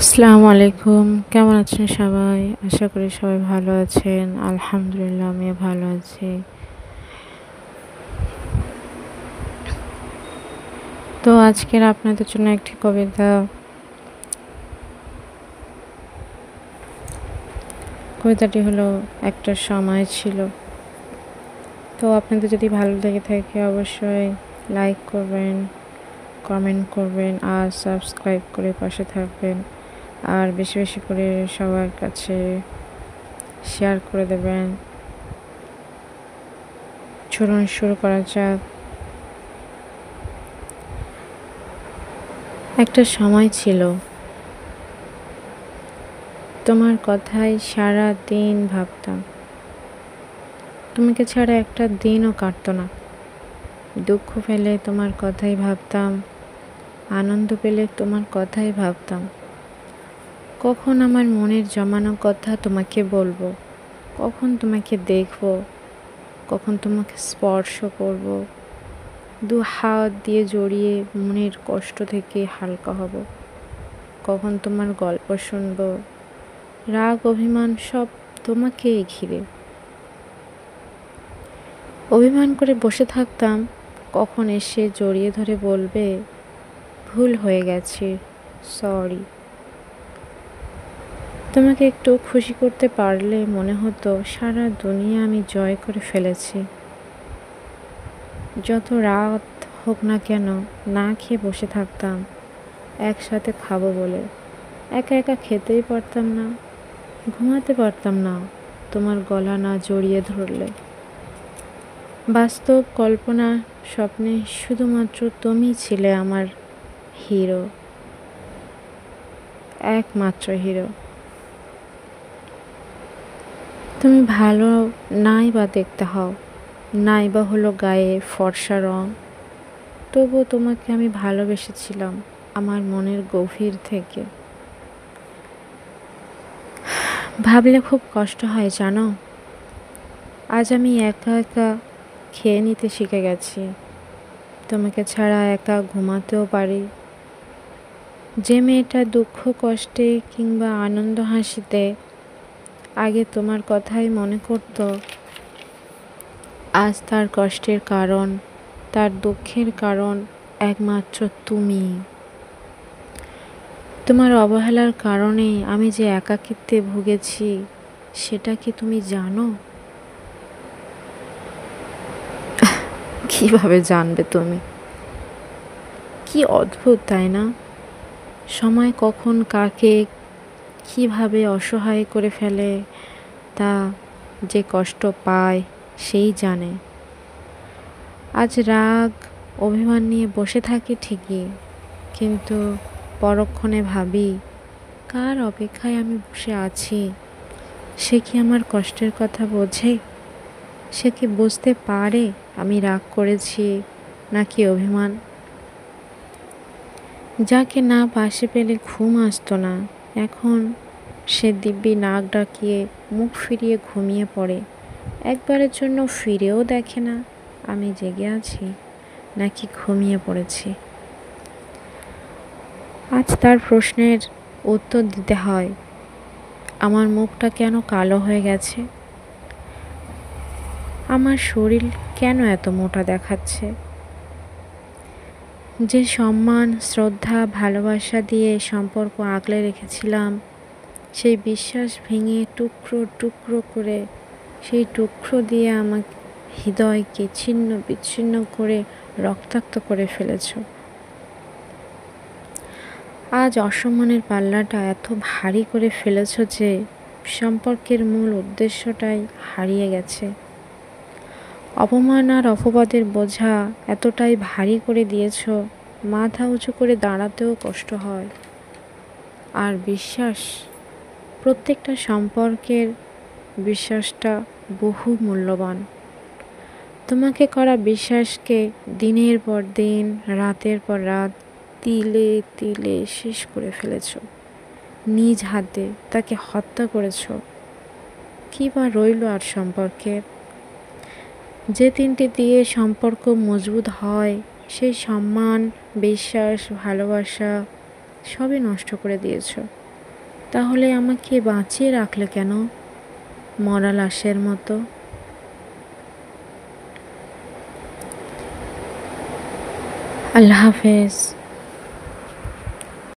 আসসালামু আলাইকুম। কেমন আছেন সবাই? আশা করি সবাই ভালো আছেন। আলহামদুলিল্লাহ আমিও ভালো আছি। তো আজকের আপনাদের জন্য একটি কবিতাটি হলো একটা সময় ছিল। তো আপনাদের যদি ভালো লেগে থাকে অবশ্যই লাইক করবেন, কমেন্ট করবেন আর সাবস্ক্রাইব করে পাশে থাকবেন। আর বেশি বেশি করে সবার কাছে শেয়ার করে দেবেন। চলুন শুরু করা যাক। একটা সময় ছিল, তোমার কথাই সারা দিন ভাবতাম। তোমাকে ছাড়া একটা দিনও কাটতো না। দুঃখ পেলে তোমার কথাই ভাবতাম, আনন্দ পেলে তোমার কথাই ভাবতাম। কখন আমার মনের জমানো কথা তোমাকে বলবো, কখন তোমাকে দেখবো, কখন তোমাকে স্পর্শ করব, দু হাত দিয়ে জড়িয়ে মনের কষ্ট থেকে হালকা হব, কখন তোমার গল্প শুনবো, রাগ অভিমান সব তোমাকেই ঘিরে। অভিমান করে বসে থাকতাম, কখন এসে জড়িয়ে ধরে বলবে ভুল হয়ে গেছে, সরি। তোমাকে একটু খুশি করতে পারলে মনে হতো সারা দুনিয়া আমি জয় করে ফেলেছি। যত রাত হোক না কেন না খেয়ে বসে থাকতাম, একসাথে খাবো বলে। একা একা খেতেই পারতাম না, ঘুমাতে পারতাম না তোমার গলা না জড়িয়ে ধরলে। বাস্তব কল্পনা স্বপ্নে শুধুমাত্র তুমিই ছিলে আমার হিরো, একমাত্র হিরো। তুমি ভালো নাই বা দেখতে হও, নাই বা হলো গায়ে ফর্সা রং, তবুও তোমাকে আমি ভালোবেসেছিলাম আমার মনের গভীর থেকে। ভাবলে খুব কষ্ট হয় জানো, আজ আমি একা একা খেয়ে নিতে শিখে গেছি, তোমাকে ছাড়া একা ঘুমাতেও পারি। যে মেয়েটা দুঃখ কষ্টে কিংবা আনন্দ হাসিতে আগে তোমার কথাই মনে করত, আজ তার কষ্টের কারণ, তার দুঃখের কারণ একমাত্র তুমি। তোমার অবহেলার কারণে আমি যে একাকিত্বে ভুগেছি, সেটা কি তুমি জানো? কিভাবে জানবে তুমি? কি অদ্ভুত তাই না? সময় কখন কাকে কিভাবে অসহায় করে ফেলে তা যে কষ্ট পায় সেই জানে। আজ রাগ অভিমান নিয়ে বসে থাকি ঠিকই, কিন্তু পরক্ষণে ভাবি কার অপেক্ষায় আমি বসে আছি? সে কি আমার কষ্টের কথা বোঝে? সে কি বুঝতে পারে আমি রাগ করেছি নাকি অভিমান? যাকে না পাশে পেলে ঘুম আসতো না, এখন সে দিব্যি নাক ডাকিয়ে মুখ ফিরিয়ে ঘুমিয়ে পড়ে। একবারের জন্য ফিরেও দেখে না আমি জেগে আছি নাকি ঘুমিয়ে পড়েছি। আজ তার প্রশ্নের উত্তর দিতে হয়, আমার মুখটা কেন কালো হয়ে গেছে, আমার শরীর কেন এত মোটা দেখাচ্ছে। যে সম্মান শ্রদ্ধা ভালোবাসা দিয়ে সম্পর্ক আগলে রেখেছিলাম, সেই বিশ্বাস ভেঙে টুকরো টুকরো করে, সেই টুকরো দিয়ে আমার হৃদয়কে ছিন্ন বিচ্ছিন্ন করে রক্তাক্ত করে ফেলেছ। আজ অসম্মানের পাল্লাটা এত ভারী করে ফেলেছ যে সম্পর্কের মূল উদ্দেশ্যটাই হারিয়ে গেছে। অপমান আর অপবাদের বোঝা এতটাই ভারী করে দিয়েছ, মাথা উঁচু করে দাঁড়াতেও কষ্ট হয়। আর বিশ্বাস, প্রত্যেকটা সম্পর্কের বিশ্বাসটা বহু মূল্যবান। তোমাকে করা বিশ্বাসকে দিনের পর দিন, রাতের পর রাত তিলে তিলে শেষ করে ফেলেছ। নিজ হাতে তাকে হত্যা করেছ। কি বা রইল আর সম্পর্কের? যে তিনটি দিয়ে সম্পর্ক মজবুত হয়, সেই সম্মান বিশ্বাস ভালোবাসা সবই নষ্ট করে দিয়েছ। তাহলে আমাকে বাঁচিয়ে রাখলে কেন মরা লাশের মতো? আল্লাহ হাফেজ।